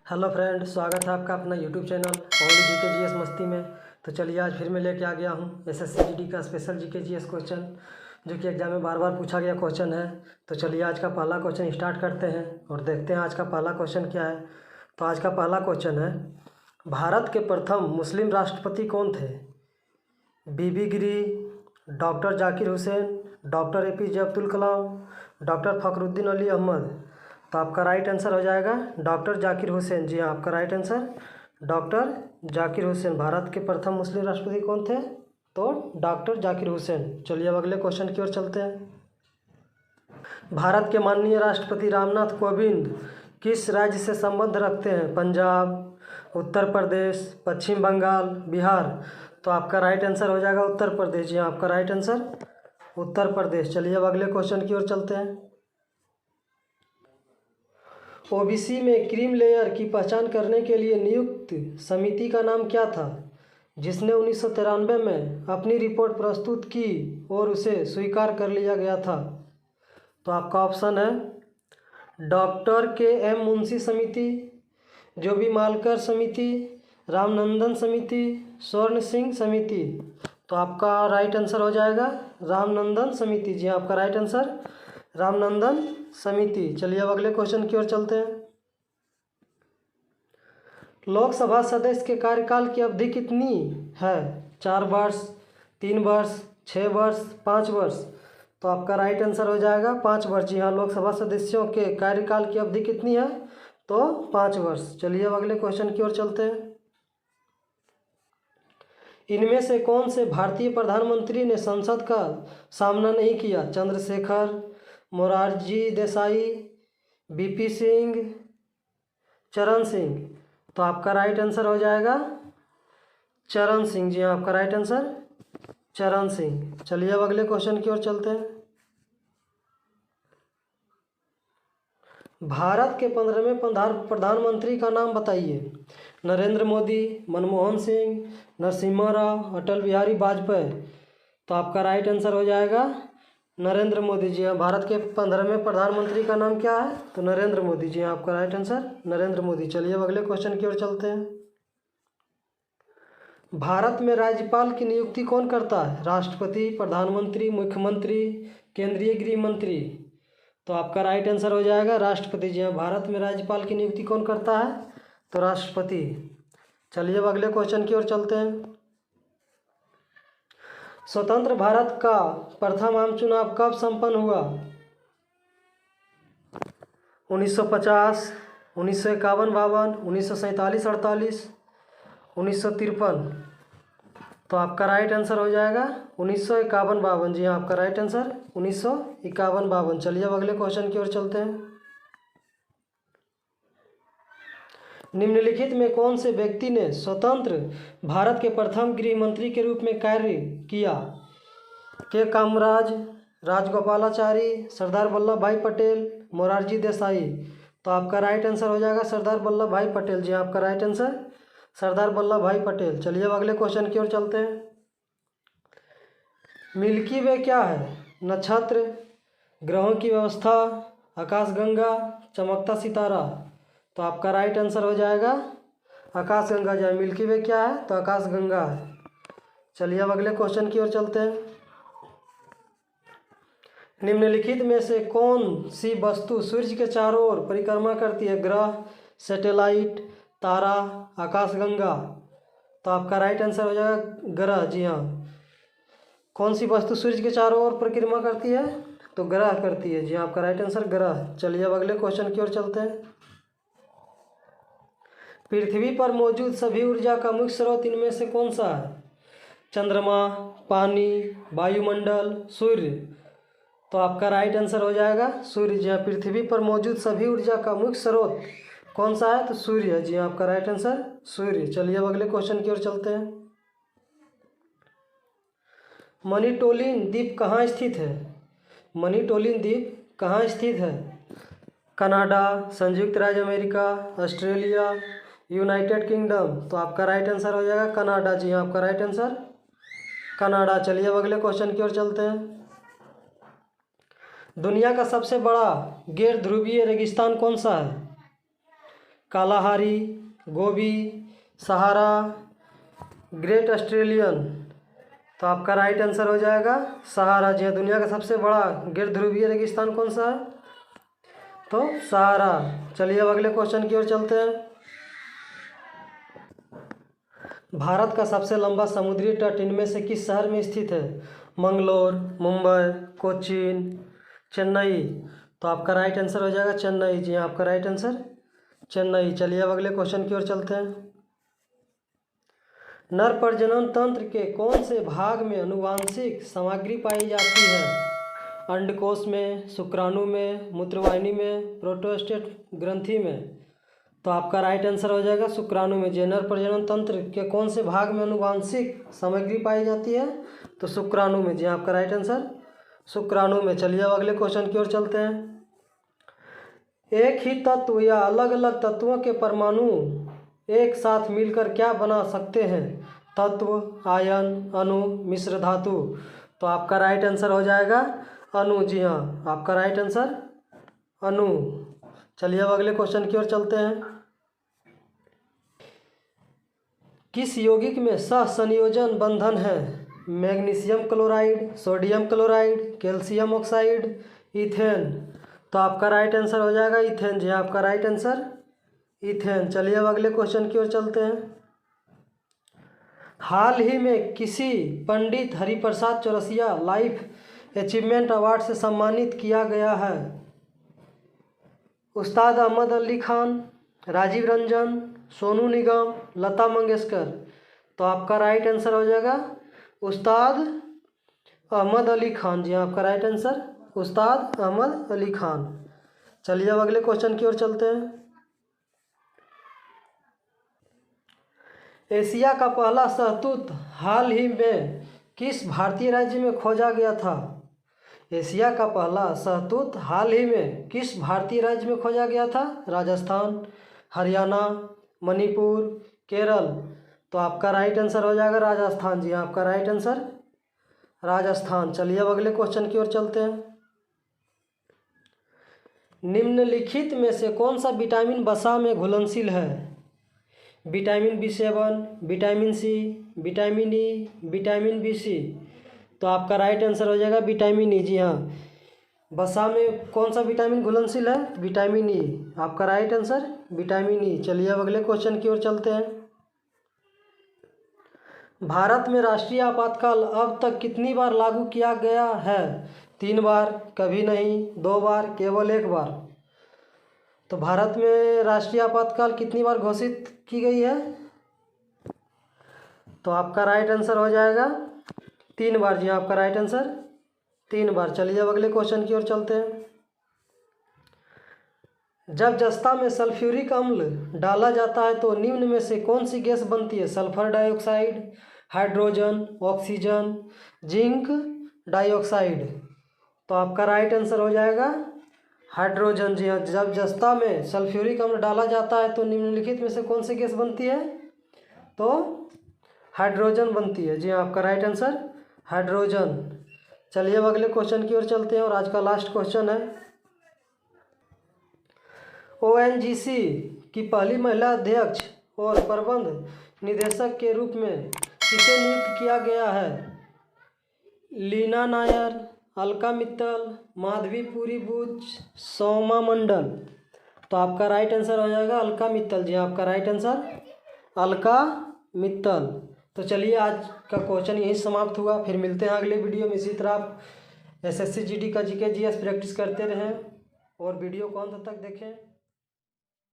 Hello friend, स्वागत है आपका अपना YouTube channel only GK GS मस्ती में। तो चलिए आज फिर मैं लेके आ गया हूँ एसएससी जीडी का स्पेशल जीके जीएस क्वेश्चन, जो कि एग्जाम में बार बार पूछा गया क्वेश्चन है। तो चलिए आज का पहला क्वेश्चन स्टार्ट करते हैं और देखते हैं आज का पहला क्वेश्चन क्या है। तो आज का पहला क्वेश्चन है, भारत के प्रथम मुस्लिम राष्ट्रपति कौन थे? V V Giri, doctor Zakir Hussain, doctor APJ Abdul Kalam, doctor Fakhruddin Ali Ahmed. तो आपका राइट आंसर हो जाएगा डॉक्टर जाकिर हुसैन। जी हाँ, आपका right answer doctor Zakir Hussain. Bharat के प्रथम मुस्लिम राष्ट्रपति कौन थे? तो डॉक्टर जाकिर हुसैन। चलिए अब अगले क्वेश्चन की ओर चलते हैं। भारत के माननीय राष्ट्रपति रामनाथ कोविंद किस राज्य से संबंध रखते हैं? पंजाब, उत्तर प्रदेश, पश्चिम बंगाल, बिहार। तो आपका राइट आंसर हो जाएगा उत्तर प्रदेश। जी हाँ, आपका राइट आंसर उत्तर प्रदेश। चलिए अब अगले क्वेश्चन की ओर चलते हैं। ओबीसी में क्रीम लेयर की पहचान करने के लिए नियुक्त समिति का नाम क्या था, जिसने 1993 में अपनी रिपोर्ट प्रस्तुत की और उसे स्वीकार कर लिया गया था? तो आपका ऑप्शन है डॉक्टर के एम मुंशी समिति, जो बी मालकर समिति, रामनंदन समिति, स्वर्ण सिंह समिति। तो आपका राइट आंसर हो जाएगा रामनंदन समिति। जी आपका राइट आंसर रामनंदन समिति। चलिए अब अगले क्वेश्चन की ओर चलते हैं। लोकसभा सदस्य के कार्यकाल की अवधि कितनी है? 4 वर्ष, 3 वर्ष, 6 वर्ष, 5 वर्ष। तो आपका राइट आंसर हो जाएगा 5 वर्ष। जी हाँ, लोकसभा सदस्यों के कार्यकाल की अवधि कितनी है? तो 5 वर्ष। चलिए अब अगले क्वेश्चन की ओर चलते हैं। इनमें से कौन से भारतीय प्रधानमंत्री ने संसद का सामना नहीं किया? चंद्रशेखर, मोरारजी देसाई, बीपी सिंह, चरण सिंह। तो आपका राइट आंसर हो जाएगा चरण सिंह। जी हाँ, आपका राइट आंसर चरण सिंह। चलिए अब अगले क्वेश्चन की ओर चलते हैं। भारत के 15वें प्रधानमंत्री का नाम बताइए। नरेंद्र मोदी, मनमोहन सिंह, नरसिम्हा राव, अटल बिहारी वाजपेयी। तो आपका राइट आंसर हो जाएगा नरेंद्र मोदी। जी हाँ, भारत के 15वें प्रधानमंत्री का नाम क्या है? तो नरेंद्र मोदी। जी हाँ, आपका राइट आंसर नरेंद्र मोदी। चलिए अब अगले क्वेश्चन की ओर चलते हैं। भारत में राज्यपाल की नियुक्ति कौन करता है? राष्ट्रपति, प्रधानमंत्री, मुख्यमंत्री, केंद्रीय गृह मंत्री। तो आपका राइट आंसर हो जाएगा राष्ट्रपति। जी हाँ, भारत में राज्यपाल की नियुक्ति कौन करता है? तो राष्ट्रपति। चलिए अब अगले क्वेश्चन की ओर चलते हैं। स्वतंत्र भारत का प्रथम आम चुनाव कब संपन्न हुआ? 1950, 1951-52, 1947-48, 1953। तो आपका राइट आंसर हो जाएगा 1951-52। जी हाँ, आपका राइट आंसर 1951-52। चलिए अब अगले क्वेश्चन की ओर चलते हैं। निम्नलिखित में कौन से व्यक्ति ने स्वतंत्र भारत के प्रथम गृह मंत्री के रूप में कार्य किया? के कामराज, राजगोपालाचारी, सरदार वल्लभ भाई पटेल, मोरारजी देसाई। तो आपका राइट आंसर हो जाएगा सरदार वल्लभ भाई पटेल। जी आपका राइट आंसर सरदार वल्लभ भाई पटेल। चलिए अब अगले क्वेश्चन की ओर चलते हैं। मिल्की वे क्या है? नक्षत्र, ग्रहों की व्यवस्था, आकाशगंगा, चमकता सितारा। तो आपका राइट आंसर हो जाएगा आकाशगंगा। जो मिल्की वे क्या है? तो आकाशगंगा है। चलिए अब अगले क्वेश्चन की ओर चलते हैं। निम्नलिखित में से कौन सी वस्तु सूर्य के चारों ओर परिक्रमा करती है? ग्रह, सैटेलाइट, तारा, आकाशगंगा। तो आपका राइट आंसर हो जाएगा ग्रह। जी हाँ, कौन सी वस्तु सूर्य के चारों ओर परिक्रमा करती है? तो ग्रह करती है। जी हाँ, आपका राइट आंसर ग्रह। चलिए अब अगले क्वेश्चन की ओर चलते हैं। पृथ्वी पर मौजूद सभी ऊर्जा का मुख्य स्रोत इनमें से कौन सा है? चंद्रमा, पानी, वायुमंडल, सूर्य। तो आपका राइट आंसर हो जाएगा सूर्य। जी हाँ, पृथ्वी पर मौजूद सभी ऊर्जा का मुख्य स्रोत कौन सा है? तो सूर्य है। जी हाँ, आपका राइट आंसर सूर्य। चलिए अब अगले क्वेश्चन की ओर चलते हैं। मणिटोलिन द्वीप कहाँ स्थित है? मणिटोलिन द्वीप कहाँ स्थित है? कनाडा, संयुक्त राज्य अमेरिका, ऑस्ट्रेलिया, यूनाइटेड किंगडम। तो आपका राइट आंसर हो जाएगा कनाडा। जी हाँ, आपका राइट आंसर कनाडा। चलिए अब अगले क्वेश्चन की ओर चलते हैं। दुनिया का सबसे बड़ा गैर ध्रुवीय रेगिस्तान कौन सा है? कालाहारी, गोबी, सहारा, ग्रेट ऑस्ट्रेलियन। तो आपका राइट आंसर हो जाएगा सहारा। जी हाँ, दुनिया का सबसे बड़ा गैर ध्रुवीय रेगिस्तान कौन सा है? तो सहारा। चलिए अब अगले क्वेश्चन की ओर चलते हैं। भारत का सबसे लंबा समुद्री तट इनमें से किस शहर में स्थित है? मंगलोर, मुंबई, कोचीन, चेन्नई। तो आपका राइट आंसर हो जाएगा चेन्नई। जी हाँ, आपका राइट आंसर चेन्नई। चलिए अब अगले क्वेश्चन की ओर चलते हैं। नर प्रजनन तंत्र के कौन से भाग में आनुवांशिक सामग्री पाई जाती है? अंडकोश में, शुक्राणु में, मूत्रवाहिनी में, प्रोस्टेट ग्रंथि में। तो आपका राइट आंसर हो जाएगा शुक्राणु में। जी, नर प्रजनन तंत्र के कौन से भाग में आनुवांशिक सामग्री पाई जाती है? तो शुक्राणु में। जी, आपका राइट आंसर शुक्राणु में। चलिए अब अगले क्वेश्चन की ओर चलते हैं। एक ही तत्व या अलग अलग तत्वों के परमाणु एक साथ मिलकर क्या बना सकते हैं? तत्व, आयन, अणु, मिश्र धातु। तो आपका राइट आंसर हो जाएगा अणु। जी हाँ, आपका राइट आंसर अणु। चलिए अब अगले क्वेश्चन की ओर चलते हैं। किस यौगिक में सहसंयोजन बंधन है? Magnesium chloride, sodium chloride, calcium oxide, ethane. तो आपका राइट आंसर हो जाएगा इथेन। जी, आपका राइट आंसर इथेन। चलिए अब अगले क्वेश्चन की ओर चलते हैं। हाल ही में किसी Pandit Hariprasad Chaurasia life achievement award से सम्मानित किया गया है? उस्ताद अहमद अली खान, राजीव रंजन, सोनू निगम, लता मंगेशकर। तो आपका राइट आंसर हो जाएगा उस्ताद अहमद अली खान। जी, आपका राइट आंसर उस्ताद अहमद अली खान। चलिए अब अगले क्वेश्चन की ओर चलते हैं। एशिया का पहला शहतूत हाल ही में किस भारतीय राज्य में खोजा गया था? एशिया का पहला शहतूत हाल ही में किस भारतीय राज्य में खोजा गया था? राजस्थान, हरियाणा, मणिपुर, केरल। तो आपका राइट आंसर हो जाएगा राजस्थान। जी, आपका राइट आंसर राजस्थान। चलिए अब अगले क्वेश्चन की ओर चलते हैं। निम्नलिखित में से कौन सा विटामिन वसा में घुलनशील है? Vitamin B7, vitamin C, vitamin E, vitamin B6। तो आपका राइट आंसर हो जाएगा विटामिन ई। जी हाँ, वसा में कौन सा विटामिन घुलनशील है? Vitamin E. आपका राइट आंसर विटामिन ई। चलिए अब अगले क्वेश्चन की ओर चलते हैं। भारत में राष्ट्रीय आपातकाल अब तक कितनी बार लागू किया गया है? 3 बार, कभी नहीं, 2 बार, केवल 1 बार। तो भारत में राष्ट्रीय आपातकाल कितनी बार घोषित की गई है? तो आपका राइट आंसर हो जाएगा 3 बार। जी, आपका राइट आंसर 3 बार। चलिए अब अगले क्वेश्चन की ओर चलते हैं। जब जस्ता में सल्फ्यूरिक अम्ल डाला जाता है तो निम्न में से कौन सी गैस बनती है? Sulphur dioxide, hydrogen, oxygen, zinc dioxide. तो आपका राइट आंसर हो जाएगा हाइड्रोजन। जी हाँ, जब जस्ता में सल्फ्यूरिक अम्ल डाला जाता है तो निम्नलिखित में से कौन सी गैस बनती है? तो हाइड्रोजन बनती है। जी हाँ, आपका राइट आंसर हाइड्रोजन। चलिए अब अगले क्वेश्चन की ओर चलते हैं और आज का लास्ट क्वेश्चन है। ONGC की पहली महिला अध्यक्ष और प्रबंध निदेशक के रूप में किसे नियुक्त किया गया है? लीना नायर, अलका मित्तल, माधवी पुरी बुच, सोमा मंडल। तो आपका राइट आंसर हो जाएगा अलका मित्तल। जी, आपका राइट आंसर अलका मित्तल। तो चलिए आज का क्वेश्चन यही समाप्त हुआ। फिर मिलते हैं अगले वीडियो में। इसी तरह आप SSC GD का GK GS प्रैक्टिस करते रहें और वीडियो को अंत तक देखें।